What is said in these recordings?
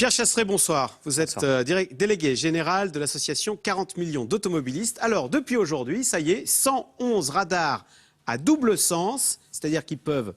Pierre Chasseret, bonsoir. Vous êtes délégué général de l'association 40 millions d'automobilistes. Alors, depuis aujourd'hui, ça y est, 111 radars à double sens, c'est-à-dire qu'ils peuvent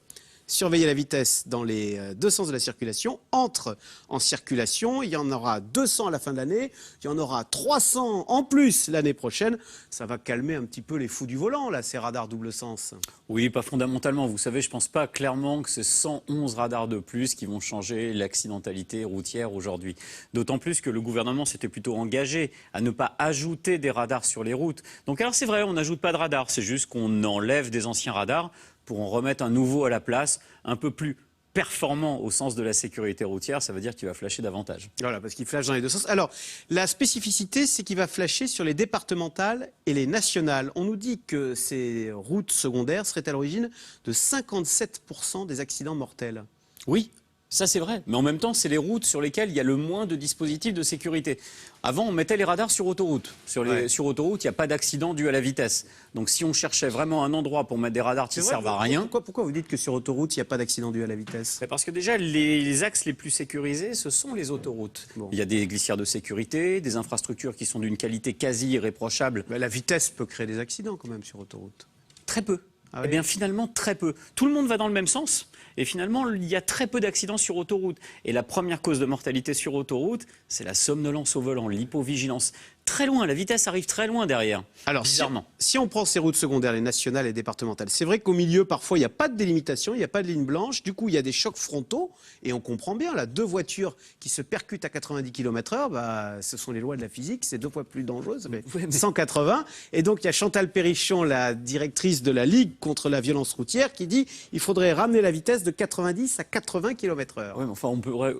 surveiller la vitesse dans les deux sens de la circulation, entrent en circulation. Il y en aura 200 à la fin de l'année, il y en aura 300 en plus l'année prochaine. Ça va calmer un petit peu les fous du volant, là, ces radars double sens. Oui, pas fondamentalement. Vous savez, je ne pense pas clairement que c'est 111 radars de plus qui vont changer l'accidentalité routière aujourd'hui. D'autant plus que le gouvernement s'était plutôt engagé à ne pas ajouter des radars sur les routes. Donc alors c'est vrai, on n'ajoute pas de radars, c'est juste qu'on enlève des anciens radars pour en remettre un nouveau à la place, un peu plus performant au sens de la sécurité routière. Ça veut dire qu'il va flasher davantage. Voilà, parce qu'il flash dans les deux sens. Alors, la spécificité, c'est qu'il va flasher sur les départementales et les nationales. On nous dit que ces routes secondaires seraient à l'origine de 57% des accidents mortels. Oui. Ça, c'est vrai. Mais en même temps, c'est les routes sur lesquelles il y a le moins de dispositifs de sécurité. Avant, on mettait les radars sur autoroute. Sur autoroute, il n'y a pas d'accident dû à la vitesse. Donc, si on cherchait vraiment un endroit pour mettre des radars qui ne servent à rien... Pourquoi vous dites que sur autoroute, il n'y a pas d'accident dû à la vitesse? Parce que déjà, les axes les plus sécurisés, ce sont les autoroutes. Bon. Il y a des glissières de sécurité, des infrastructures qui sont d'une qualité quasi irréprochable. Mais la vitesse peut créer des accidents quand même sur autoroute. Très peu. Ah oui. Eh bien, finalement, très peu. Tout le monde va dans le même sens. Et finalement, il y a très peu d'accidents sur autoroute. Et la première cause de mortalité sur autoroute, c'est la somnolence au volant, l'hypovigilance. Très loin, la vitesse arrive très loin derrière. Alors, bizarrement. Si on prend ces routes secondaires, les nationales et départementales, c'est vrai qu'au milieu, parfois, il n'y a pas de délimitation, il n'y a pas de ligne blanche. Du coup, il y a des chocs frontaux. Et on comprend bien, là, deux voitures qui se percutent à 90 km/h, bah, ce sont les lois de la physique, c'est deux fois plus dangereux, ça fait 180. Et donc, il y a Chantal Perrichon, la directrice de la Ligue contre la violence routière, qui dit qu'il faudrait ramener la vitesse de 90 à 80 km/h. Oui, mais enfin,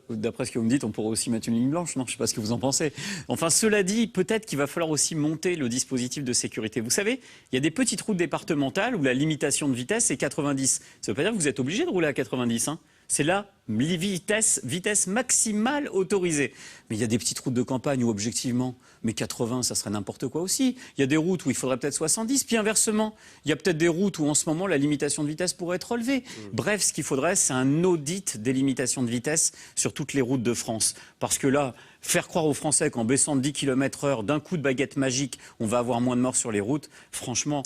d'après ce que vous me dites, on pourrait aussi mettre une ligne blanche, non? Je ne sais pas ce que vous en pensez. Enfin, cela dit, peut-être qu'il va falloir aussi monter le dispositif de sécurité. Vous savez, il y a des petites routes départementales où la limitation de vitesse est 90. Ça ne veut pas dire que vous êtes obligé de rouler à 90, hein. C'est la vitesse maximale autorisée. Mais il y a des petites routes de campagne où, objectivement, mais 80, ça serait n'importe quoi aussi. Il y a des routes où il faudrait peut-être 70, puis inversement. Il y a peut-être des routes où, en ce moment, la limitation de vitesse pourrait être relevée. Bref, ce qu'il faudrait, c'est un audit des limitations de vitesse sur toutes les routes de France. Parce que là, faire croire aux Français qu'en baissant de 10 km/h, d'un coup de baguette magique, on va avoir moins de morts sur les routes, franchement...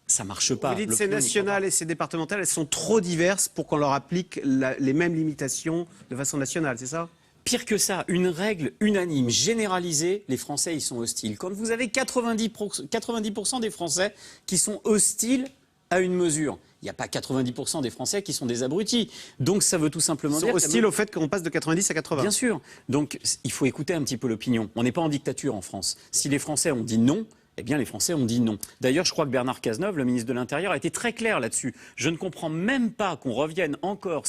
ça marche pas. Vous dites ces nationales et ces départementales, elles sont trop diverses pour qu'on leur applique les mêmes limitations de façon nationale, c'est ça? Pire que ça, une règle unanime, généralisée, les Français y sont hostiles. Quand vous avez 90% des Français qui sont hostiles à une mesure, il n'y a pas 90% des Français qui sont des abrutis. Donc ça veut tout simplement dire... Ils sont hostiles au fait qu'on passe de 90 à 80. Bien sûr. Donc il faut écouter un petit peu l'opinion. On n'est pas en dictature en France. Si les Français ont dit non, eh bien, les Français ont dit non. D'ailleurs, je crois que Bernard Cazeneuve, le ministre de l'Intérieur, a été très clair là-dessus. Je ne comprends même pas qu'on revienne encore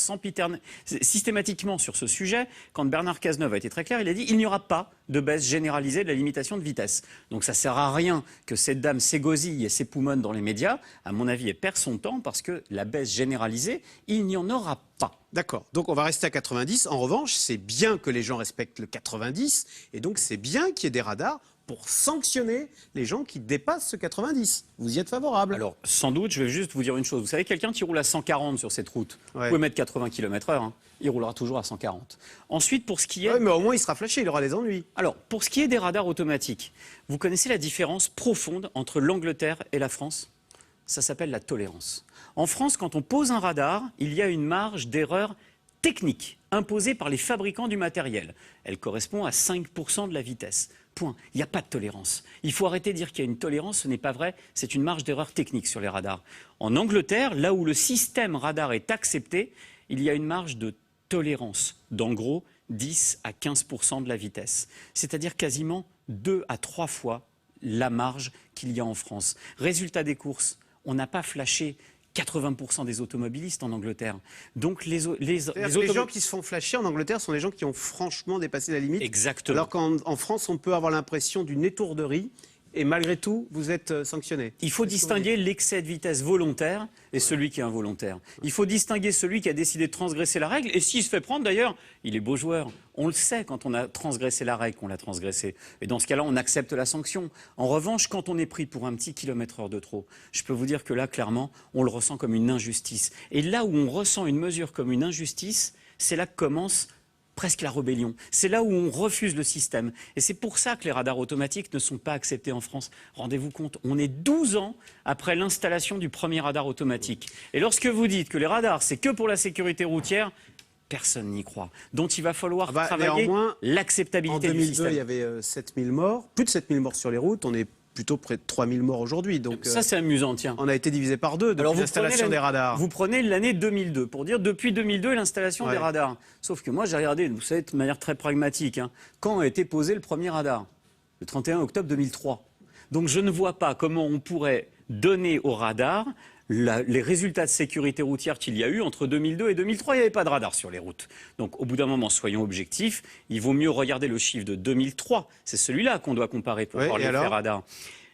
systématiquement sur ce sujet. Quand Bernard Cazeneuve a été très clair, il a dit qu'il n'y aura pas de baisse généralisée de la limitation de vitesse. Donc ça ne sert à rien que cette dame s'égosille et s'époumonne dans les médias. À mon avis, elle perd son temps parce que la baisse généralisée, il n'y en aura pas. D'accord. Donc on va rester à 90. En revanche, c'est bien que les gens respectent le 90. Et donc c'est bien qu'il y ait des radars pour sanctionner les gens qui dépassent ce 90. Vous y êtes favorable? Alors, sans doute, je vais juste vous dire une chose. Vous savez, quelqu'un qui roule à 140 sur cette route, vous pouvez mettre 80 km/h, hein, il roulera toujours à 140. Ensuite, pour ce qui est... Oui, mais au moins, il sera flashé, il aura des ennuis. Alors, pour ce qui est des radars automatiques, vous connaissez la différence profonde entre l'Angleterre et la France? Ça s'appelle la tolérance. En France, quand on pose un radar, il y a une marge d'erreur technique imposée par les fabricants du matériel. Elle correspond à 5% de la vitesse. Point. Il n'y a pas de tolérance. Il faut arrêter de dire qu'il y a une tolérance, ce n'est pas vrai, c'est une marge d'erreur technique sur les radars. En Angleterre, là où le système radar est accepté, il y a une marge de tolérance d'en gros 10 à 15% de la vitesse. C'est-à-dire quasiment 2 à 3 fois la marge qu'il y a en France. Résultat des courses, on n'a pas flashé 80% des automobilistes en Angleterre. Donc les gens qui se font flasher en Angleterre sont des gens qui ont franchement dépassé la limite. Exactement. Alors qu'en France, on peut avoir l'impression d'une étourderie. Et malgré tout, vous êtes sanctionné. Il faut distinguer l'excès de vitesse volontaire et celui qui est involontaire. Il faut distinguer celui qui a décidé de transgresser la règle. Et s'il se fait prendre, d'ailleurs, il est beau joueur. On le sait quand on a transgressé la règle qu'on l'a transgressée. Et dans ce cas-là, on accepte la sanction. En revanche, quand on est pris pour un petit kilomètre-heure de trop, je peux vous dire que là, clairement, on le ressent comme une injustice. Et là où on ressent une mesure comme une injustice, c'est là que commence presque la rébellion. C'est là où on refuse le système. Et c'est pour ça que les radars automatiques ne sont pas acceptés en France. Rendez-vous compte, on est 12 ans après l'installation du premier radar automatique. Et lorsque vous dites que les radars, c'est que pour la sécurité routière, personne n'y croit. Donc il va falloir travailler l'acceptabilité du système. En 2002, il y avait 7000 morts, plus de 7000 morts sur les routes. On est plutôt près de 3000 morts aujourd'hui. Donc ça, c'est amusant, tiens. On a été divisé par 2 depuis l'installation des radars. Vous prenez l'année 2002 pour dire depuis 2002 l'installation des radars. Sauf que moi, j'ai regardé, vous savez, de manière très pragmatique, hein, quand a été posé le premier radar? Le 31 octobre 2003. Donc je ne vois pas comment on pourrait donner au radar les résultats de sécurité routière qu'il y a eu entre 2002 et 2003. Il n'y avait pas de radar sur les routes. Donc au bout d'un moment, soyons objectifs, il vaut mieux regarder le chiffre de 2003. C'est celui-là qu'on doit comparer pour voir l'effet radar.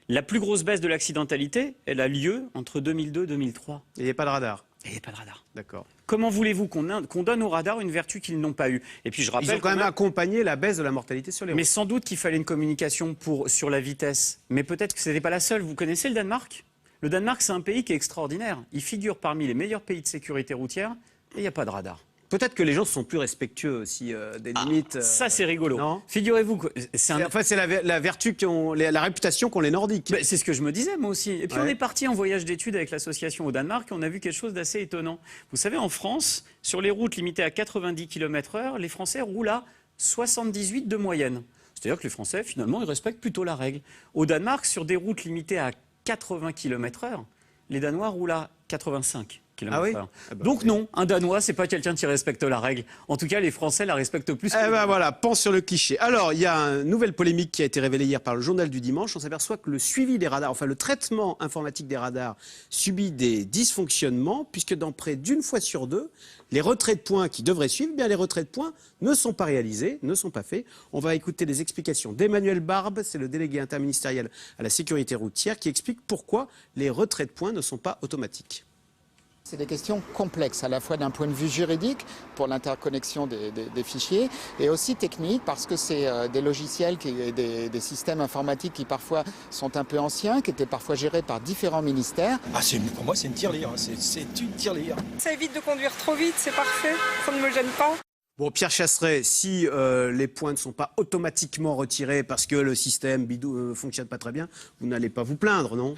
La plus grosse baisse de l'accidentalité, elle a lieu entre 2002 et 2003. Il n'y a pas de radar. Il n'y a pas de radar. D'accord. Comment voulez-vous qu'on donne aux radars une vertu qu'ils n'ont pas eue? Et puis je rappelle, ils ont quand même accompagné la baisse de la mortalité sur les routes. Mais sans doute qu'il fallait une communication sur la vitesse. Mais peut-être que ce n'était pas la seule. Vous connaissez le Danemark? Le Danemark, c'est un pays qui est extraordinaire. Il figure parmi les meilleurs pays de sécurité routière et il n'y a pas de radar. Peut-être que les gens sont plus respectueux aussi des limites. Ça, c'est rigolo. Non, figurez-vous que c'est la vertu la réputation qu'ont les Nordiques. C'est ce que je me disais, moi aussi. Et puis on est parti en voyage d'études avec l'association au Danemark et on a vu quelque chose d'assez étonnant. Vous savez, en France, sur les routes limitées à 90 km/h, les Français roulent à 78 de moyenne. C'est-à-dire que les Français, finalement, ils respectent plutôt la règle. Au Danemark, sur des routes limitées à 80 km/h, les Danois roulent à 85 km/h. Donc non, un Danois, c'est pas quelqu'un qui respecte la règle. En tout cas, les Français la respectent plus. Voilà, pense sur le cliché. Alors, il y a une nouvelle polémique qui a été révélée hier par le journal du dimanche. On s'aperçoit que le suivi des radars, enfin le traitement informatique des radars subit des dysfonctionnements, puisque dans près d'une fois sur deux, les retraits de points qui devraient suivre, les retraits de points ne sont pas réalisés, ne sont pas faits. On va écouter les explications d'Emmanuel Barbe, c'est le délégué interministériel à la sécurité routière, qui explique pourquoi les retraits de points ne sont pas automatiques. C'est des questions complexes, à la fois d'un point de vue juridique, pour l'interconnexion des fichiers, et aussi technique, parce que c'est des logiciels, des systèmes informatiques qui parfois sont un peu anciens, qui étaient parfois gérés par différents ministères. Pour moi, c'est une tirelire, c'est une tirelire. Ça évite de conduire trop vite, c'est parfait, ça ne me gêne pas. Bon, Pierre Chasseret, si les points ne sont pas automatiquement retirés parce que le système bidou fonctionne pas très bien, vous n'allez pas vous plaindre, non ?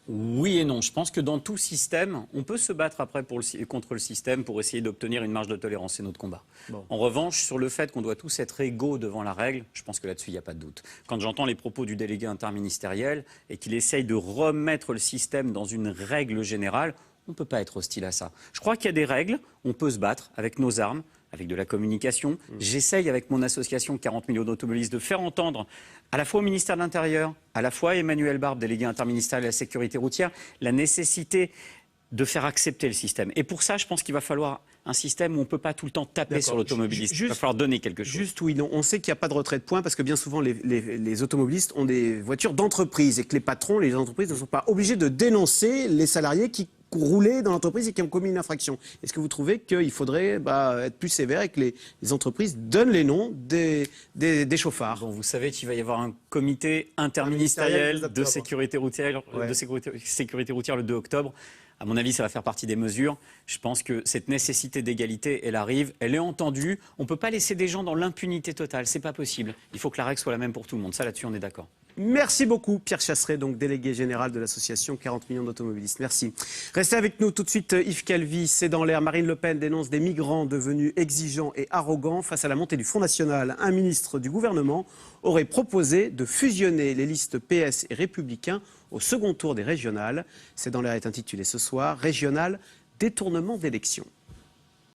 Oui et non. Je pense que dans tout système, on peut se battre après contre le système pour essayer d'obtenir une marge de tolérance. C'est notre combat. Bon. En revanche, sur le fait qu'on doit tous être égaux devant la règle, je pense que là-dessus, il n'y a pas de doute. Quand j'entends les propos du délégué interministériel et qu'il essaye de remettre le système dans une règle générale, on ne peut pas être hostile à ça. Je crois qu'il y a des règles, on peut se battre avec nos armes, avec de la communication. J'essaye avec mon association 40 millions d'automobilistes de faire entendre à la fois au ministère de l'Intérieur, à la fois à Emmanuel Barbe, délégué interministériel à la sécurité routière, la nécessité de faire accepter le système. Et pour ça, je pense qu'il va falloir un système où on ne peut pas tout le temps taper sur l'automobiliste. Il va falloir donner quelque chose. Juste oui, non. On sait qu'il n'y a pas de retrait de points parce que bien souvent, les automobilistes ont des voitures d'entreprise et que les patrons, les entreprises ne sont pas obligés de dénoncer les salariés qui roulaient dans l'entreprise et qui ont commis une infraction. Est-ce que vous trouvez qu'il faudrait être plus sévère et que les entreprises donnent les noms des chauffards? Bon, vous savez qu'il va y avoir un comité interministériel de sécurité routière, sécurité routière le 2 octobre. À mon avis, ça va faire partie des mesures. Je pense que cette nécessité d'égalité, elle arrive, elle est entendue. On ne peut pas laisser des gens dans l'impunité totale, c'est pas possible. Il faut que la règle soit la même pour tout le monde. Ça, là-dessus, on est d'accord. Merci beaucoup, Pierre Chasseret, donc délégué général de l'association 40 millions d'automobilistes. Merci. Restez avec nous tout de suite. Yves Calvi, c'est dans l'air. Marine Le Pen dénonce des migrants devenus exigeants et arrogants face à la montée du Front National. Un ministre du gouvernement aurait proposé de fusionner les listes PS et Républicains au second tour des régionales. C'est dans l'air est intitulé ce soir « Régional, détournement d'élection ».